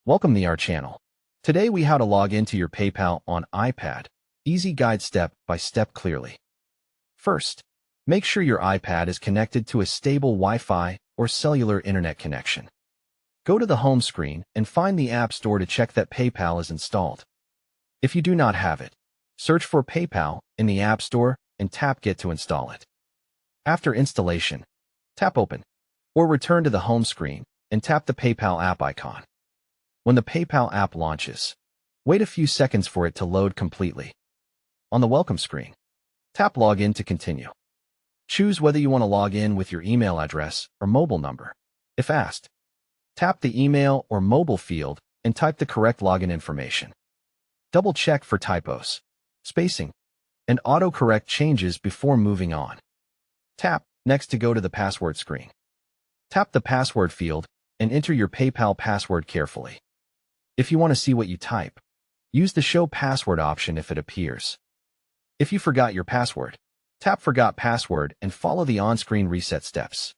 Welcome to our channel. Today we how to log into your PayPal on iPad. Easy guide step by step clearly. First, make sure your iPad is connected to a stable Wi-Fi or cellular internet connection. Go to the home screen and find the App Store to check that PayPal is installed. If you do not have it, search for PayPal in the App Store and tap Get to install it. After installation, tap Open, or return to the home screen and tap the PayPal app icon. When the PayPal app launches, wait a few seconds for it to load completely. On the welcome screen, tap Login to continue. Choose whether you want to log in with your email address or mobile number. If asked, tap the email or mobile field and type the correct login information. Double-check for typos, spacing, and autocorrect changes before moving on. Tap Next to go to the password screen. Tap the password field and enter your PayPal password carefully. If you want to see what you type, use the Show Password option if it appears. If you forgot your password, tap Forgot Password and follow the on-screen reset steps.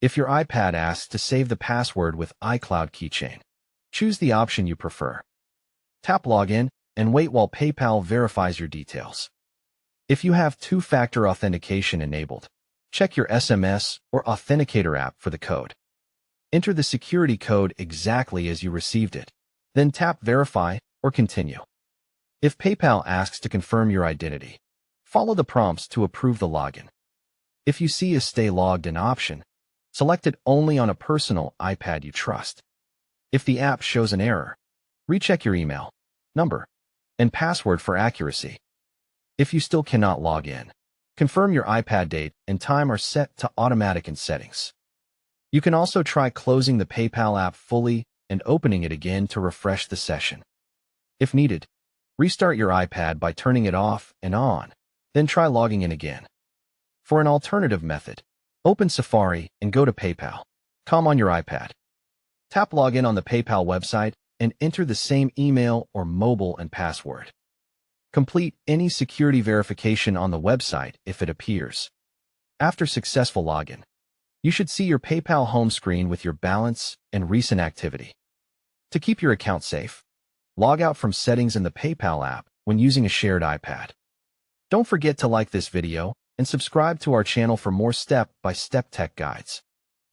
If your iPad asks to save the password with iCloud Keychain, choose the option you prefer. Tap Login and wait while PayPal verifies your details. If you have two-factor authentication enabled, check your SMS or Authenticator app for the code. Enter the security code exactly as you received it, then tap Verify or Continue. If PayPal asks to confirm your identity, follow the prompts to approve the login. If you see a Stay Logged In option, select it only on a personal iPad you trust. If the app shows an error, recheck your email, number, and password for accuracy. If you still cannot log in, confirm your iPad date and time are set to automatic in settings. You can also try closing the PayPal app fully and opening it again to refresh the session. If needed, restart your iPad by turning it off and on, then try logging in again. For an alternative method, open Safari and go to PayPal.com on your iPad. Tap Login on the PayPal website and enter the same email or mobile and password. Complete any security verification on the website if it appears. After successful login, you should see your PayPal home screen with your balance and recent activity. To keep your account safe, log out from settings in the PayPal app when using a shared iPad. Don't forget to like this video and subscribe to our channel for more step-by-step tech guides.